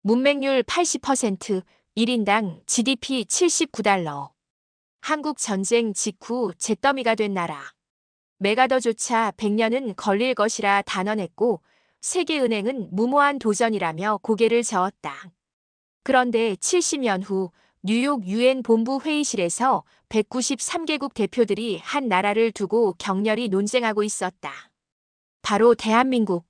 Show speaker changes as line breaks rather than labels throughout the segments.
문맹률 80%, 1인당 GDP 79달러. 한국 전쟁 직후 잿더미가 된 나라. 메가더조차 100년은 걸릴 것이라 단언했고 세계은행은 무모한 도전이라며 고개를 저었다. 그런데 70년 후 뉴욕 유엔 본부 회의실에서 193개국 대표들이 한 나라를 두고 격렬히 논쟁하고 있었다. 바로 대한민국.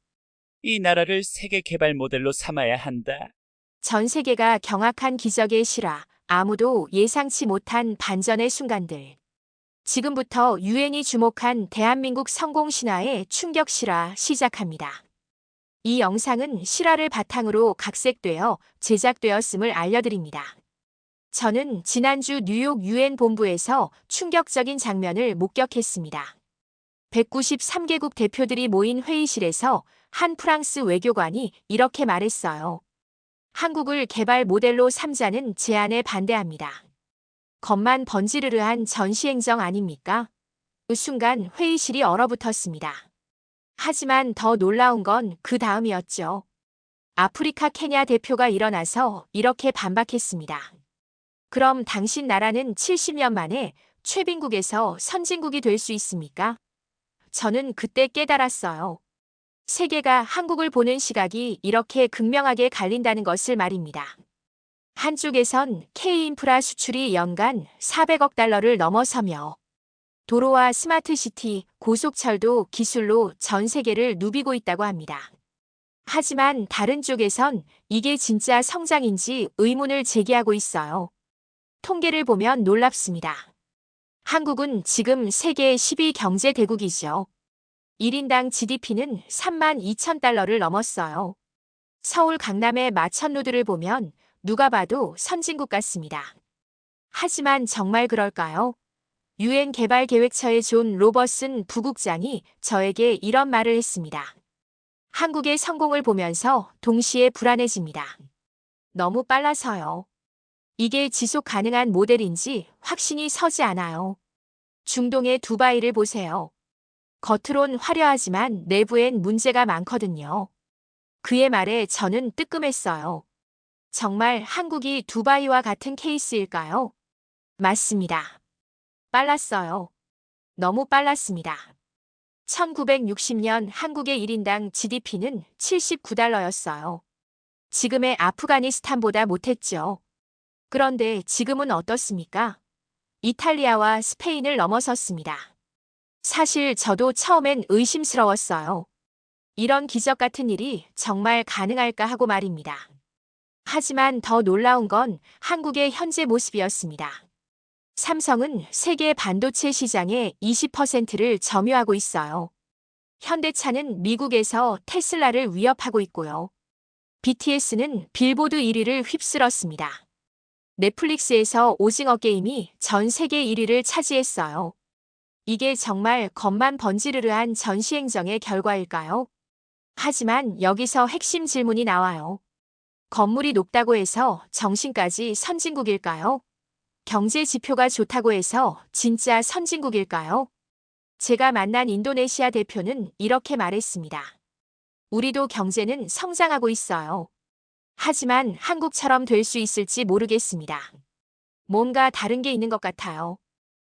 이 나라를 세계 개발 모델로 삼아야 한다.
전 세계가 경악한 기적의 실화, 아무도 예상치 못한 반전의 순간들. 지금부터 유엔이 주목한 대한민국 성공 신화의 충격 실화 시작합니다. 이 영상은 실화를 바탕으로 각색되어 제작되었음을 알려드립니다. 저는 지난주 뉴욕 유엔 본부에서 충격적인 장면을 목격했습니다. 193개국 대표들이 모인 회의실에서 한 프랑스 외교관이 이렇게 말했어요. 한국을 개발 모델로 삼자는 제안에 반대합니다. 겉만 번지르르한 전시행정 아닙니까? 그 순간 회의실이 얼어붙었습니다. 하지만 더 놀라운 건 그 다음이었죠. 아프리카 케냐 대표가 일어나서 이렇게 반박했습니다. 그럼 당신 나라는 70년 만에 최빈국에서 선진국이 될 수 있습니까? 저는 그때 깨달았어요. 세계가 한국을 보는 시각이 이렇게 극명하게 갈린다는 것을 말입니다. 한쪽에선 K인프라 수출이 연간 400억 달러를 넘어서며 도로와 스마트시티, 고속철도 기술로 전 세계를 누비고 있다고 합니다. 하지만 다른 쪽에선 이게 진짜 성장인지 의문을 제기하고 있어요. 통계를 보면 놀랍습니다. 한국은 지금 세계 10위 경제 대국이죠. 1인당 GDP는 3만 2천 달러를 넘었어요. 서울 강남의 마천루들을 보면 누가 봐도 선진국 같습니다. 하지만 정말 그럴까요? 유엔 개발계획처의 존 로버슨 부국장이 저에게 이런 말을 했습니다. 한국의 성공을 보면서 동시에 불안해집니다. 너무 빨라서요. 이게 지속 가능한 모델인지 확신이 서지 않아요. 중동의 두바이를 보세요. 겉으론 화려하지만 내부엔 문제가 많거든요. 그의 말에 저는 뜨끔했어요. 정말 한국이 두바이와 같은 케이스일까요? 맞습니다. 빨랐어요. 너무 빨랐습니다. 1960년 한국의 1인당 GDP는 79달러였어요. 지금의 아프가니스탄보다 못했죠. 그런데 지금은 어떻습니까? 이탈리아와 스페인을 넘어섰습니다. 사실 저도 처음엔 의심스러웠어요. 이런 기적 같은 일이 정말 가능할까 하고 말입니다. 하지만 더 놀라운 건 한국의 현재 모습이었습니다. 삼성은 세계 반도체 시장의 20%를 점유하고 있어요. 현대차는 미국에서 테슬라를 위협하고 있고요. BTS는 빌보드 1위를 휩쓸었습니다. 넷플릭스에서 오징어 게임이 전 세계 1위를 차지했어요. 이게 정말 겉만 번지르르한 전시행정의 결과일까요? 하지만 여기서 핵심 질문이 나와요. 건물이 높다고 해서 정신까지 선진국일까요? 경제 지표가 좋다고 해서 진짜 선진국일까요? 제가 만난 인도네시아 대표는 이렇게 말했습니다. 우리도 경제는 성장하고 있어요. 하지만 한국처럼 될 수 있을지 모르겠습니다. 뭔가 다른 게 있는 것 같아요.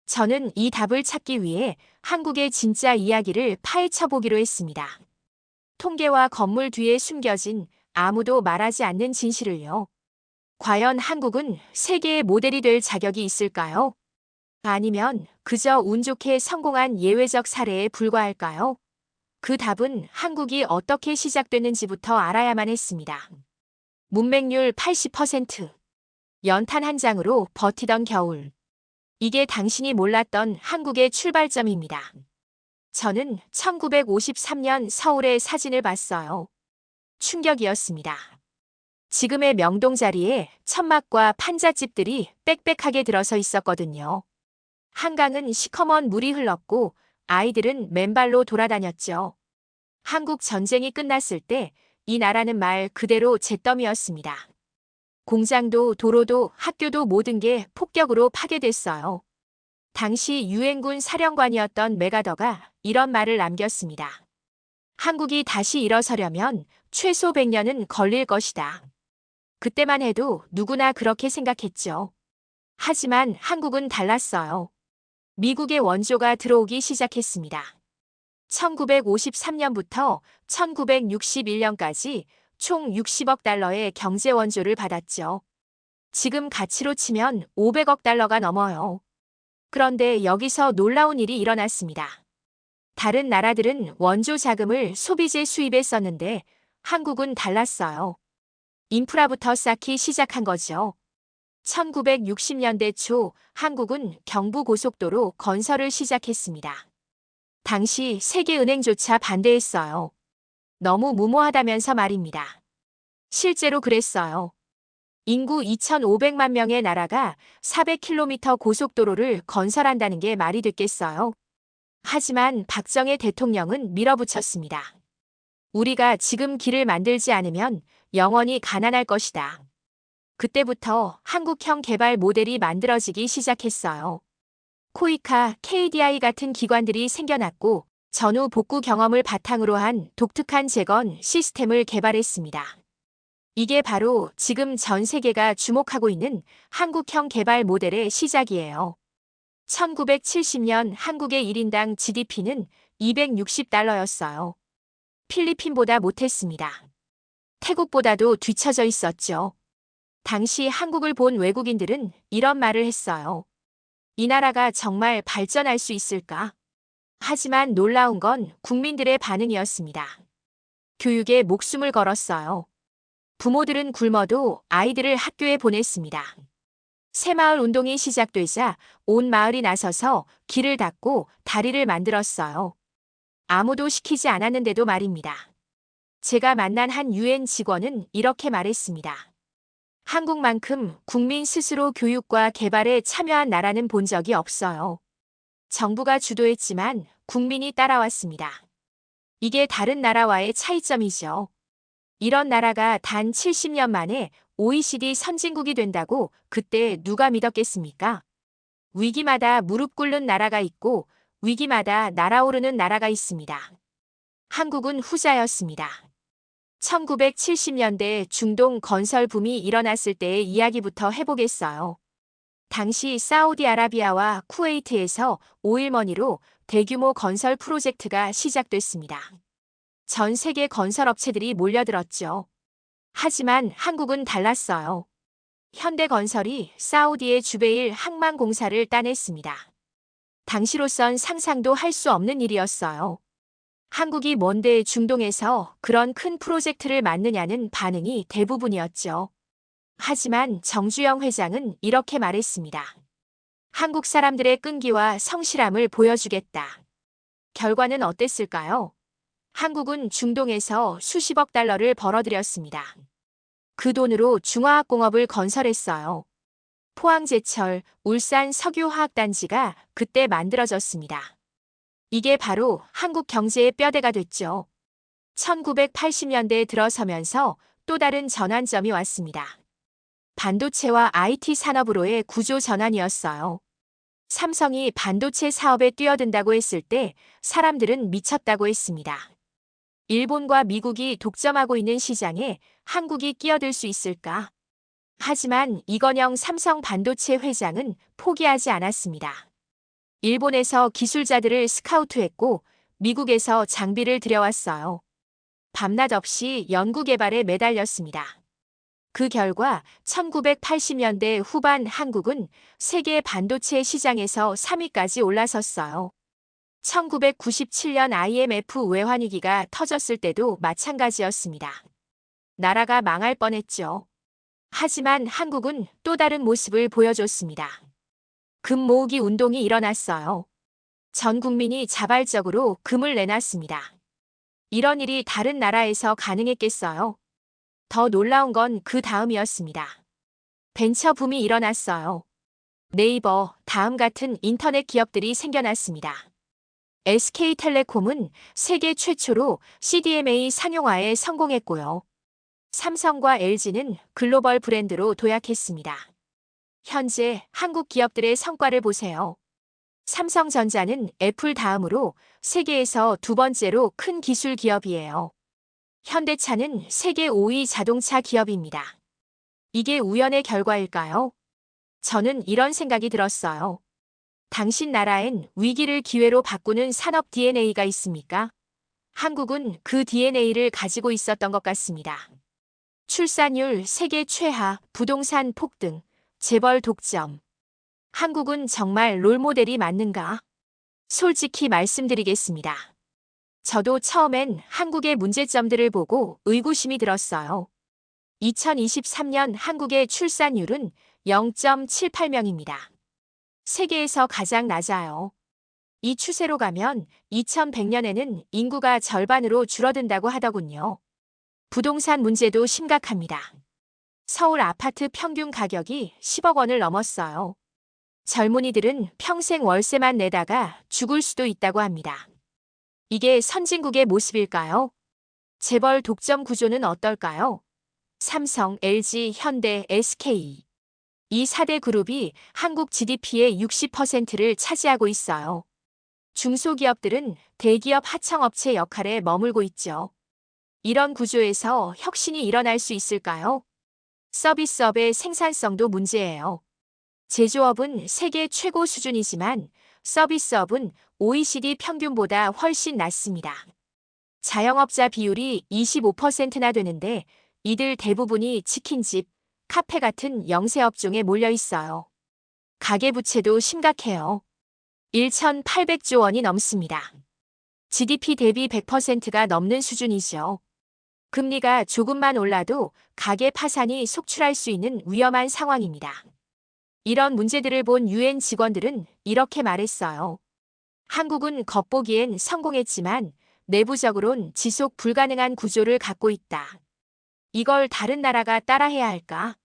저는 이 답을 찾기 위해 한국의 진짜 이야기를 파헤쳐 보기로 했습니다. 통계와 건물 뒤에 숨겨진 아무도 말하지 않는 진실을요. 과연 한국은 세계의 모델이 될 자격이 있을까요? 아니면 그저 운 좋게 성공한 예외적 사례에 불과할까요? 그 답은 한국이 어떻게 시작됐는지부터 알아야만 했습니다. 문맹률 80%. 연탄 한 장으로 버티던 겨울. 이게 당신이 몰랐던 한국의 출발점입니다. 저는 1953년 서울의 사진을 봤어요. 충격이었습니다. 지금의 명동 자리에 천막과 판잣집들이 빽빽하게 들어서 있었거든요. 한강은 시커먼 물이 흘렀고 아이들은 맨발로 돌아다녔죠. 한국 전쟁이 끝났을 때 이 나라는 말 그대로 잿더미였습니다. 공장도 도로도 학교도 모든 게 폭격으로 파괴됐어요. 당시 유엔군 사령관이었던 메가더가 이런 말을 남겼습니다. 한국이 다시 일어서려면 최소 100년은 걸릴 것이다. 그때만 해도 누구나 그렇게 생각했죠. 하지만 한국은 달랐어요. 미국의 원조가 들어오기 시작했습니다. 1953년부터 1961년까지 총 60억 달러의 경제 원조를 받았죠. 지금 가치로 치면 500억 달러가 넘어요. 그런데 여기서 놀라운 일이 일어났습니다. 다른 나라들은 원조 자금을 소비재 수입에 썼는데 한국은 달랐어요. 인프라부터 쌓기 시작한 거죠. 1960년대 초 한국은 경부고속도로 건설을 시작했습니다. 당시 세계은행조차 반대했어요. 너무 무모하다면서 말입니다. 실제로 그랬어요. 인구 2,500만 명의 나라가 400km 고속도로를 건설한다는 게 말이 됐겠어요. 하지만 박정희 대통령은 밀어붙였습니다. 우리가 지금 길을 만들지 않으면 영원히 가난할 것이다. 그때부터 한국형 개발 모델이 만들어지기 시작했어요. 코이카, KDI 같은 기관들이 생겨났고 전후 복구 경험을 바탕으로 한 독특한 재건 시스템을 개발했습니다. 이게 바로 지금 전 세계가 주목하고 있는 한국형 개발 모델의 시작이에요. 1970년 한국의 1인당 GDP는 260달러였어요. 필리핀보다 못했습니다. 태국보다도 뒤처져 있었죠. 당시 한국을 본 외국인들은 이런 말을 했어요. 이 나라가 정말 발전할 수 있을까? 하지만 놀라운 건 국민들의 반응이었습니다. 교육에 목숨을 걸었어요. 부모들은 굶어도 아이들을 학교에 보냈습니다. 새마을 운동이 시작되자 온 마을이 나서서 길을 닦고 다리를 만들었어요. 아무도 시키지 않았는데도 말입니다. 제가 만난 한 UN 직원은 이렇게 말했습니다. 한국만큼 국민 스스로 교육과 개발에 참여한 나라는 본 적이 없어요. 정부가 주도했지만 국민이 따라왔습니다. 이게 다른 나라와의 차이점이죠. 이런 나라가 단 70년 만에 OECD 선진국이 된다고 그때 누가 믿었겠습니까? 위기마다 무릎 꿇는 나라가 있고 위기마다 날아오르는 나라가 있습니다. 한국은 후자였습니다. 1970년대 중동 건설 붐이 일어났을 때의 이야기부터 해보겠어요. 당시 사우디아라비아와 쿠웨이트에서 오일머니로 대규모 건설 프로젝트가 시작됐습니다. 전 세계 건설업체들이 몰려들었죠. 하지만 한국은 달랐어요. 현대건설이 사우디의 주베일 항만공사를 따냈습니다. 당시로선 상상도 할 수 없는 일이었어요. 한국이 뭔데 중동에서 그런 큰 프로젝트를 맡느냐는 반응이 대부분이었죠. 하지만 정주영 회장은 이렇게 말했습니다. 한국 사람들의 끈기와 성실함을 보여주겠다. 결과는 어땠을까요? 한국은 중동에서 수십억 달러를 벌어들였습니다. 그 돈으로 중화학공업을 건설했어요. 포항제철, 울산 석유화학단지가 그때 만들어졌습니다. 이게 바로 한국 경제의 뼈대가 됐죠. 1980년대에 들어서면서 또 다른 전환점이 왔습니다. 반도체와 IT 산업으로의 구조 전환이었어요. 삼성이 반도체 사업에 뛰어든다고 했을 때 사람들은 미쳤다고 했습니다. 일본과 미국이 독점하고 있는 시장에 한국이 끼어들 수 있을까? 하지만 이건영 삼성 반도체 회장은 포기하지 않았습니다. 일본에서 기술자들을 스카우트했고 미국에서 장비를 들여왔어요. 밤낮 없이 연구개발에 매달렸습니다. 그 결과 1980년대 후반 한국은 세계 반도체 시장에서 3위까지 올라섰어요. 1997년 IMF 외환위기가 터졌을 때도 마찬가지였습니다. 나라가 망할 뻔했죠. 하지만 한국은 또 다른 모습을 보여줬습니다. 금 모으기 운동이 일어났어요. 전 국민이 자발적으로 금을 내놨습니다. 이런 일이 다른 나라에서 가능했겠어요? 더 놀라운 건 그 다음이었습니다. 벤처 붐이 일어났어요. 네이버, 다음 같은 인터넷 기업들이 생겨났습니다. SK텔레콤은 세계 최초로 CDMA 상용화에 성공했고요. 삼성과 LG는 글로벌 브랜드로 도약했습니다. 현재 한국 기업들의 성과를 보세요. 삼성전자는 애플 다음으로 세계에서 두 번째로 큰 기술 기업이에요. 현대차는 세계 5위 자동차 기업입니다. 이게 우연의 결과일까요? 저는 이런 생각이 들었어요. 당신 나라엔 위기를 기회로 바꾸는 산업 DNA가 있습니까? 한국은 그 DNA를 가지고 있었던 것 같습니다. 출산율 세계 최하, 부동산 폭등, 재벌 독점. 한국은 정말 롤모델이 맞는가? 솔직히 말씀드리겠습니다. 저도 처음엔 한국의 문제점들을 보고 의구심이 들었어요. 2023년 한국의 출산율은 0.78명입니다. 세계에서 가장 낮아요. 이 추세로 가면 2100년에는 인구가 절반으로 줄어든다고 하더군요. 부동산 문제도 심각합니다. 서울 아파트 평균 가격이 10억 원을 넘었어요. 젊은이들은 평생 월세만 내다가 죽을 수도 있다고 합니다. 이게 선진국의 모습일까요? 재벌 독점 구조는 어떨까요? 삼성, LG, 현대, SK. 이 4대 그룹이 한국 GDP의 60%를 차지하고 있어요. 중소기업들은 대기업 하청업체 역할에 머물고 있죠. 이런 구조에서 혁신이 일어날 수 있을까요? 서비스업의 생산성도 문제예요. 제조업은 세계 최고 수준이지만 서비스업은 OECD 평균보다 훨씬 낮습니다. 자영업자 비율이 25%나 되는데 이들 대부분이 치킨집, 카페 같은 영세업종에 몰려 있어요. 가계부채도 심각해요. 1,800조 원이 넘습니다. GDP 대비 100%가 넘는 수준이죠. 금리가 조금만 올라도 가계 파산이 속출할 수 있는 위험한 상황입니다. 이런 문제들을 본 UN 직원들은 이렇게 말했어요. 한국은 겉보기엔 성공했지만 내부적으론 지속 불가능한 구조를 갖고 있다. 이걸 다른 나라가 따라해야 할까?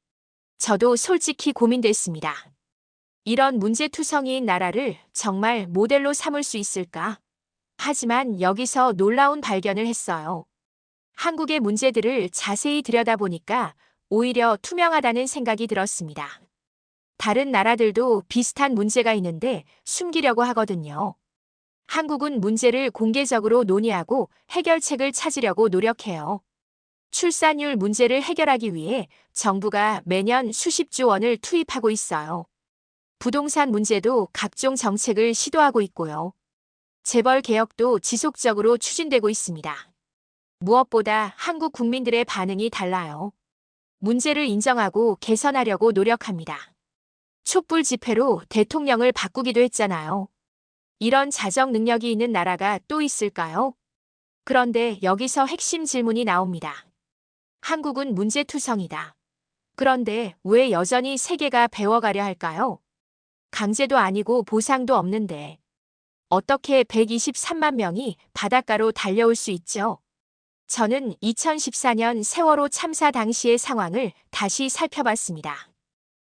저도 솔직히 고민됐습니다. 이런 문제투성이인 나라를 정말 모델로 삼을 수 있을까? 하지만 여기서 놀라운 발견을 했어요. 한국의 문제들을 자세히 들여다보니까 오히려 투명하다는 생각이 들었습니다. 다른 나라들도 비슷한 문제가 있는데 숨기려고 하거든요. 한국은 문제를 공개적으로 논의하고 해결책을 찾으려고 노력해요. 출산율 문제를 해결하기 위해 정부가 매년 수십조 원을 투입하고 있어요. 부동산 문제도 각종 정책을 시도하고 있고요. 재벌 개혁도 지속적으로 추진되고 있습니다. 무엇보다 한국 국민들의 반응이 달라요. 문제를 인정하고 개선하려고 노력합니다. 촛불 집회로 대통령을 바꾸기도 했잖아요. 이런 자정 능력이 있는 나라가 또 있을까요? 그런데 여기서 핵심 질문이 나옵니다. 한국은 문제투성이다. 그런데 왜 여전히 세계가 배워가려 할까요? 강제도 아니고 보상도 없는데. 어떻게 123만 명이 바닷가로 달려올 수 있죠? 저는 2014년 세월호 참사 당시의 상황을 다시 살펴봤습니다.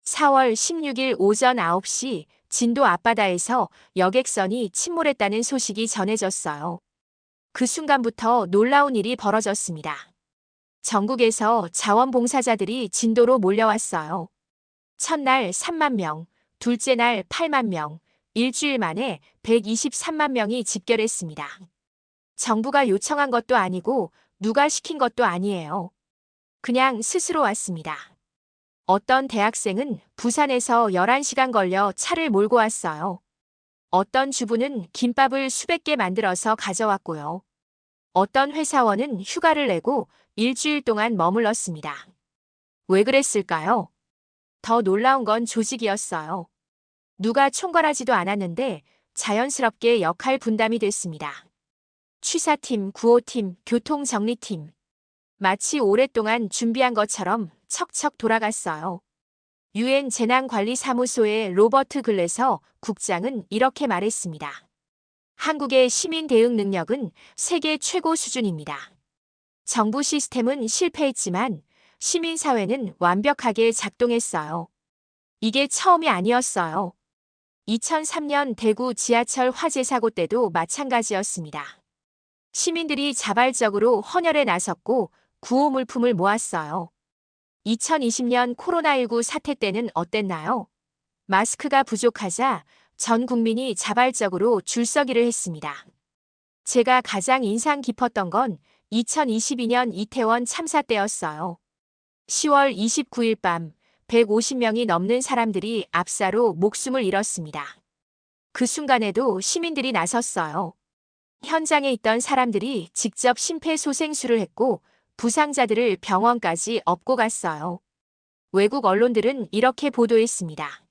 4월 16일 오전 9시 진도 앞바다에서 여객선이 침몰했다는 소식이 전해졌어요. 그 순간부터 놀라운 일이 벌어졌습니다. 전국에서 자원봉사자들이 진도로 몰려왔어요. 첫날 3만 명, 둘째 날 8만 명, 일주일 만에 123만 명이 집결했습니다. 정부가 요청한 것도 아니고 누가 시킨 것도 아니에요. 그냥 스스로 왔습니다. 어떤 대학생은 부산에서 11시간 걸려 차를 몰고 왔어요. 어떤 주부는 김밥을 수백 개 만들어서 가져왔고요. 어떤 회사원은 휴가를 내고 일주일 동안 머물렀습니다. 왜 그랬을까요? 더 놀라운 건 조직이었어요. 누가 총괄하지도 않았는데 자연스럽게 역할 분담이 됐습니다. 취사팀, 구호팀, 교통정리팀. 마치 오랫동안 준비한 것처럼 척척 돌아갔어요. UN 재난관리사무소의 로버트 글래서 국장은 이렇게 말했습니다. 한국의 시민 대응 능력은 세계 최고 수준입니다. 정부 시스템은 실패했지만 시민사회는 완벽하게 작동했어요. 이게 처음이 아니었어요. 2003년 대구 지하철 화재 사고 때도 마찬가지였습니다. 시민들이 자발적으로 헌혈에 나섰고 구호 물품을 모았어요. 2020년 코로나19 사태 때는 어땠나요? 마스크가 부족하자 전 국민이 자발적으로 줄서기를 했습니다. 제가 가장 인상 깊었던 건 2022년 이태원 참사 때였어요. 10월 29일 밤 150명이 넘는 사람들이 압사로 목숨을 잃었습니다. 그 순간에도 시민들이 나섰어요. 현장에 있던 사람들이 직접 심폐소생술을 했고 부상자들을 병원까지 업고 갔어요. 외국 언론들은 이렇게 보도했습니다.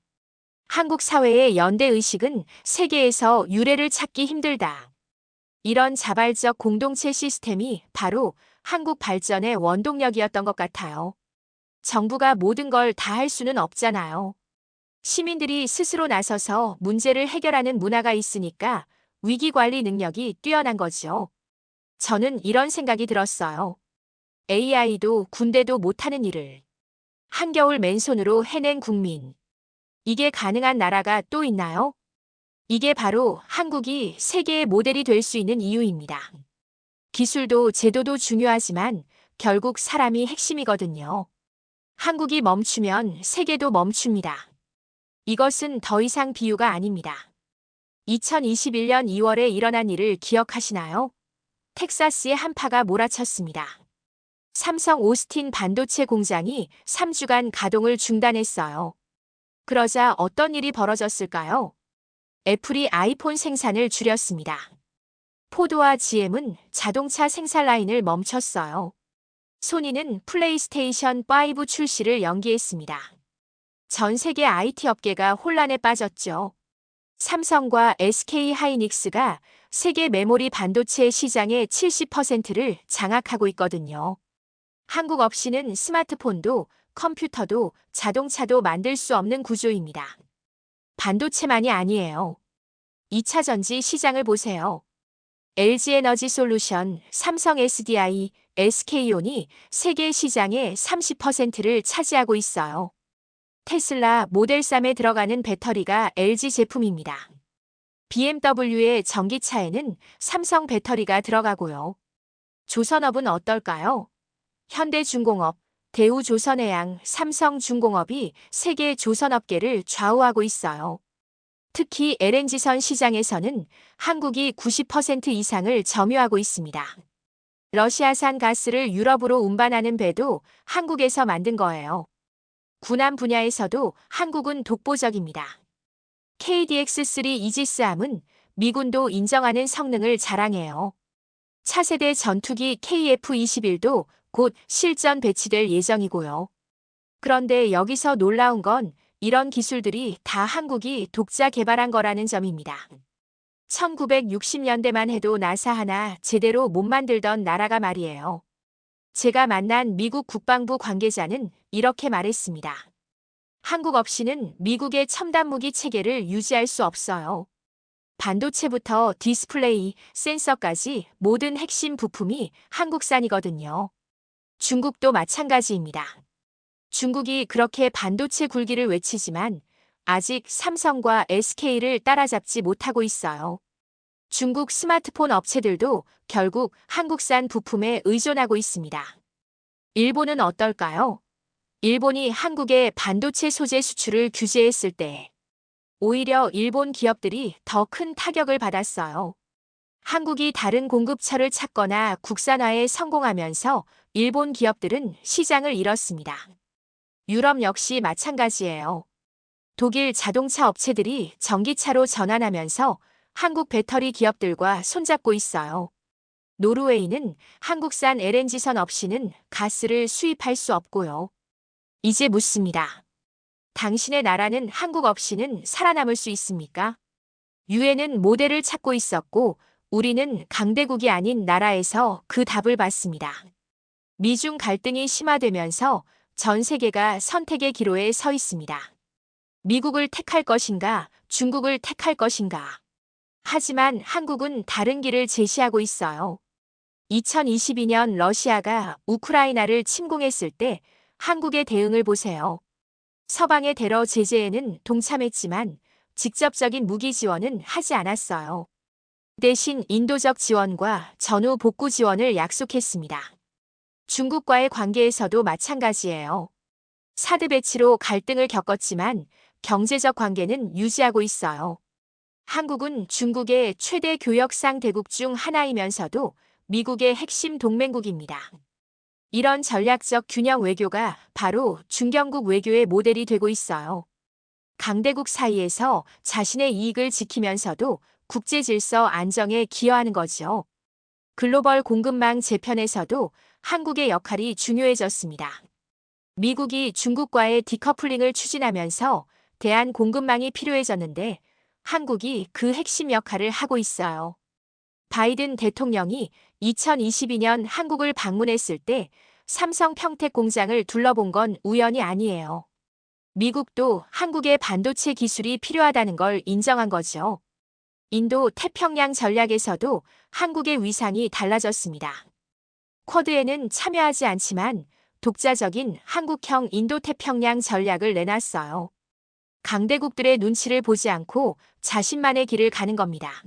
한국 사회의 연대의식은 세계에서 유례를 찾기 힘들다. 이런 자발적 공동체 시스템이 바로 한국 발전의 원동력이었던 것 같아요. 정부가 모든 걸 다 할 수는 없잖아요. 시민들이 스스로 나서서 문제를 해결하는 문화가 있으니까 위기관리 능력이 뛰어난 거죠. 저는 이런 생각이 들었어요. AI도 군대도 못하는 일을 한겨울 맨손으로 해낸 국민. 이게 가능한 나라가 또 있나요? 이게 바로 한국이 세계의 모델이 될 수 있는 이유입니다. 기술도 제도도 중요하지만 결국 사람이 핵심이거든요. 한국이 멈추면 세계도 멈춥니다. 이것은 더 이상 비유가 아닙니다. 2021년 2월에 일어난 일을 기억하시나요? 텍사스에 한파가 몰아쳤습니다. 삼성 오스틴 반도체 공장이 3주간 가동을 중단했어요. 그러자 어떤 일이 벌어졌을까요? 애플이 아이폰 생산을 줄였습니다. 포드와 GM은 자동차 생산 라인을 멈췄어요. 소니는 플레이스테이션 5 출시를 연기했습니다. 전 세계 IT 업계가 혼란에 빠졌죠. 삼성과 SK 하이닉스가 세계 메모리 반도체 시장의 70%를 장악하고 있거든요. 한국 없이는 스마트폰도 컴퓨터도 자동차도 만들 수 없는 구조입니다. 반도체만이 아니에요. 2차 전지 시장을 보세요. LG에너지솔루션, 삼성 SDI, SK온이 세계 시장의 30%를 차지하고 있어요. 테슬라 모델 3에 들어가는 배터리가 LG 제품입니다. BMW의 전기차에는 삼성 배터리가 들어가고요. 조선업은 어떨까요? 현대중공업, 대우조선해양, 삼성중공업이 세계 조선업계를 좌우하고 있어요. 특히 LNG선 시장에서는 한국이 90% 이상을 점유하고 있습니다. 러시아산 가스를 유럽으로 운반하는 배도 한국에서 만든 거예요. 군함 분야에서도 한국은 독보적입니다. KDX-3 이지스함은 미군도 인정하는 성능을 자랑해요. 차세대 전투기 KF-21도 곧 실전 배치될 예정이고요. 그런데 여기서 놀라운 건 이런 기술들이 다 한국이 독자 개발한 거라는 점입니다. 1960년대만 해도 나사 하나 제대로 못 만들던 나라가 말이에요. 제가 만난 미국 국방부 관계자는 이렇게 말했습니다. 한국 없이는 미국의 첨단 무기 체계를 유지할 수 없어요. 반도체부터 디스플레이, 센서까지 모든 핵심 부품이 한국산이거든요. 중국도 마찬가지입니다. 중국이 그렇게 반도체 굴기를 외치지만 아직 삼성과 SK를 따라잡지 못하고 있어요. 중국 스마트폰 업체들도 결국 한국산 부품에 의존하고 있습니다. 일본은 어떨까요? 일본이 한국의 반도체 소재 수출을 규제했을 때 오히려 일본 기업들이 더 큰 타격을 받았어요. 한국이 다른 공급처를 찾거나 국산화에 성공하면서 일본 기업들은 시장을 잃었습니다. 유럽 역시 마찬가지예요. 독일 자동차 업체들이 전기차로 전환하면서 한국 배터리 기업들과 손잡고 있어요. 노르웨이는 한국산 LNG선 없이는 가스를 수입할 수 없고요. 이제 묻습니다. 당신의 나라는 한국 없이는 살아남을 수 있습니까? 유엔은 모델을 찾고 있었고 우리는 강대국이 아닌 나라에서 그 답을 받습니다. 미중 갈등이 심화되면서 전 세계가 선택의 기로에 서 있습니다. 미국을 택할 것인가, 중국을 택할 것인가. 하지만 한국은 다른 길을 제시하고 있어요. 2022년 러시아가 우크라이나를 침공했을 때 한국의 대응을 보세요. 서방의 테러 제재에는 동참했지만 직접적인 무기 지원은 하지 않았어요. 대신 인도적 지원과 전후 복구 지원을 약속했습니다. 중국과의 관계에서도 마찬가지예요. 사드 배치로 갈등을 겪었지만 경제적 관계는 유지하고 있어요. 한국은 중국의 최대 교역상 대국 중 하나이면서도 미국의 핵심 동맹국입니다. 이런 전략적 균형 외교가 바로 중견국 외교의 모델이 되고 있어요. 강대국 사이에서 자신의 이익을 지키면서도 국제 질서 안정에 기여하는 거죠. 글로벌 공급망 재편에서도 한국의 역할이 중요해졌습니다. 미국이 중국과의 디커플링을 추진하면서 대한 공급망이 필요해졌는데 한국이 그 핵심 역할을 하고 있어요. 바이든 대통령이 2022년 한국을 방문했을 때 삼성 평택 공장을 둘러본 건 우연이 아니에요. 미국도 한국의 반도체 기술이 필요하다는 걸 인정한 거죠. 인도 태평양 전략에서도 한국의 위상이 달라졌습니다. 쿼드에는 참여하지 않지만 독자적인 한국형 인도 태평양 전략을 내놨어요. 강대국들의 눈치를 보지 않고 자신만의 길을 가는 겁니다.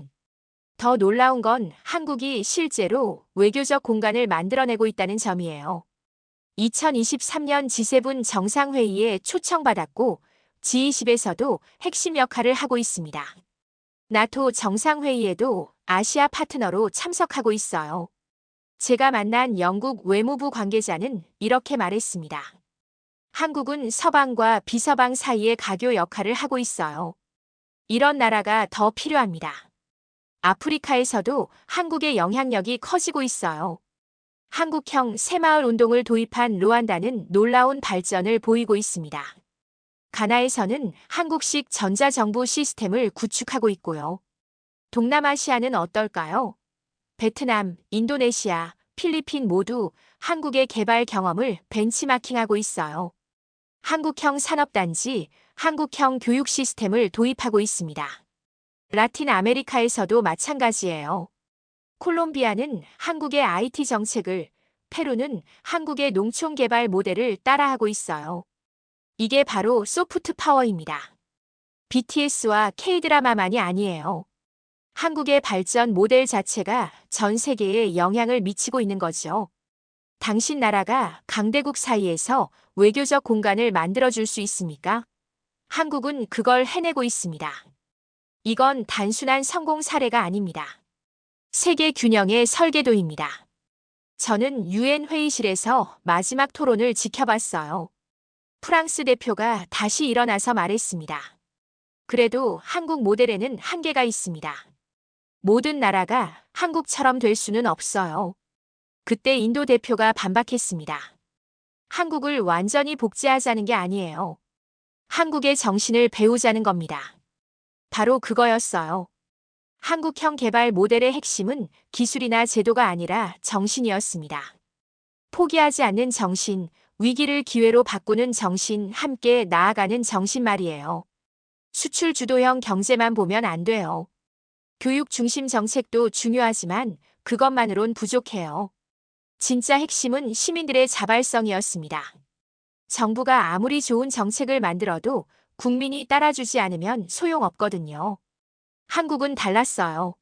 더 놀라운 건 한국이 실제로 외교적 공간을 만들어내고 있다는 점이에요. 2023년 G7 정상회의에 초청받았고 G20에서도 핵심 역할을 하고 있습니다. 나토 정상회의에도 아시아 파트너로 참석하고 있어요. 제가 만난 영국 외무부 관계자는 이렇게 말했습니다. 한국은 서방과 비서방 사이의 가교 역할을 하고 있어요. 이런 나라가 더 필요합니다. 아프리카에서도 한국의 영향력이 커지고 있어요. 한국형 새마을 운동을 도입한 루안다는 놀라운 발전을 보이고 있습니다. 가나에서는 한국식 전자정부 시스템을 구축하고 있고요. 동남아시아는 어떨까요? 베트남, 인도네시아, 필리핀 모두 한국의 개발 경험을 벤치마킹하고 있어요. 한국형 산업단지, 한국형 교육 시스템을 도입하고 있습니다. 라틴 아메리카에서도 마찬가지예요. 콜롬비아는 한국의 IT 정책을, 페루는 한국의 농촌 개발 모델을 따라하고 있어요. 이게 바로 소프트 파워입니다. BTS와 K-드라마만이 아니에요. 한국의 발전 모델 자체가 전 세계에 영향을 미치고 있는 거죠. 당신 나라가 강대국 사이에서 외교적 공간을 만들어줄 수 있습니까? 한국은 그걸 해내고 있습니다. 이건 단순한 성공 사례가 아닙니다. 세계 균형의 설계도입니다. 저는 유엔 회의실에서 마지막 토론을 지켜봤어요. 프랑스 대표가 다시 일어나서 말했습니다. 그래도 한국 모델에는 한계가 있습니다. 모든 나라가 한국처럼 될 수는 없어요. 그때 인도 대표가 반박했습니다. 한국을 완전히 복제하자는 게 아니에요. 한국의 정신을 배우자는 겁니다. 바로 그거였어요. 한국형 개발 모델의 핵심은 기술이나 제도가 아니라 정신이었습니다. 포기하지 않는 정신, 위기를 기회로 바꾸는 정신, 함께 나아가는 정신 말이에요. 수출 주도형 경제만 보면 안 돼요. 교육 중심 정책도 중요하지만 그것만으론 부족해요. 진짜 핵심은 시민들의 자발성이었습니다. 정부가 아무리 좋은 정책을 만들어도 국민이 따라주지 않으면 소용없거든요. 한국은 달랐어요.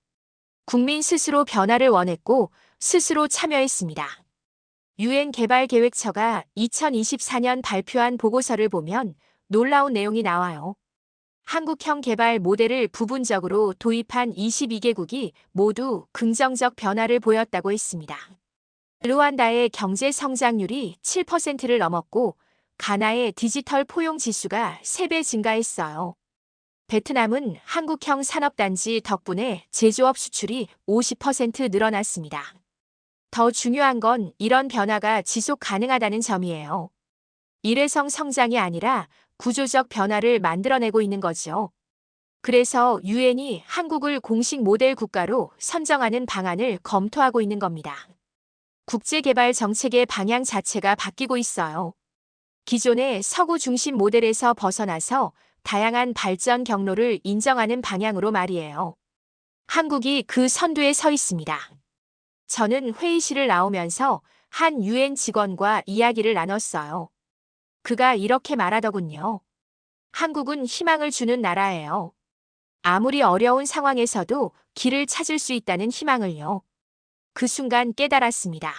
국민 스스로 변화를 원했고 스스로 참여했습니다. 유엔 개발계획처가 2024년 발표한 보고서를 보면 놀라운 내용이 나와요. 한국형 개발 모델을 부분적으로 도입한 22개국이 모두 긍정적 변화를 보였다고 했습니다. 루안다의 경제 성장률이 7%를 넘었고 가나의 디지털 포용 지수가 3배 증가했어요. 베트남은 한국형 산업단지 덕분에 제조업 수출이 50% 늘어났습니다. 더 중요한 건 이런 변화가 지속 가능하다는 점이에요. 일회성 성장이 아니라 구조적 변화를 만들어내고 있는 거죠. 그래서 유엔이 한국을 공식 모델 국가로 선정하는 방안을 검토하고 있는 겁니다. 국제개발 정책의 방향 자체가 바뀌고 있어요. 기존의 서구 중심 모델에서 벗어나서 다양한 발전 경로를 인정하는 방향으로 말이에요. 한국이 그 선두에 서 있습니다. 저는 회의실을 나오면서 한 유엔 직원과 이야기를 나눴어요. 그가 이렇게 말하더군요. 한국은 희망을 주는 나라예요. 아무리 어려운 상황에서도 길을 찾을 수 있다는 희망을요. 그 순간 깨달았습니다.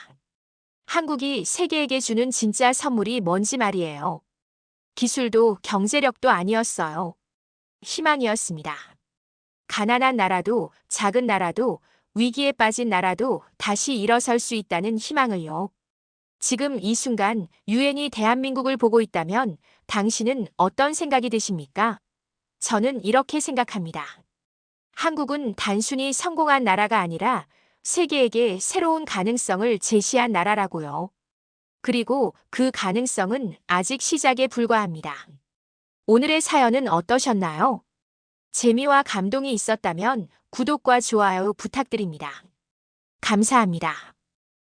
한국이 세계에게 주는 진짜 선물이 뭔지 말이에요. 기술도 경제력도 아니었어요. 희망이었습니다. 가난한 나라도 작은 나라도 위기에 빠진 나라도 다시 일어설 수 있다는 희망을요. 지금 이 순간 유엔이 대한민국을 보고 있다면 당신은 어떤 생각이 드십니까? 저는 이렇게 생각합니다. 한국은 단순히 성공한 나라가 아니라 세계에게 새로운 가능성을 제시한 나라라고요. 그리고 그 가능성은 아직 시작에 불과합니다. 오늘의 사연은 어떠셨나요? 재미와 감동이 있었다면 구독과 좋아요 부탁드립니다. 감사합니다.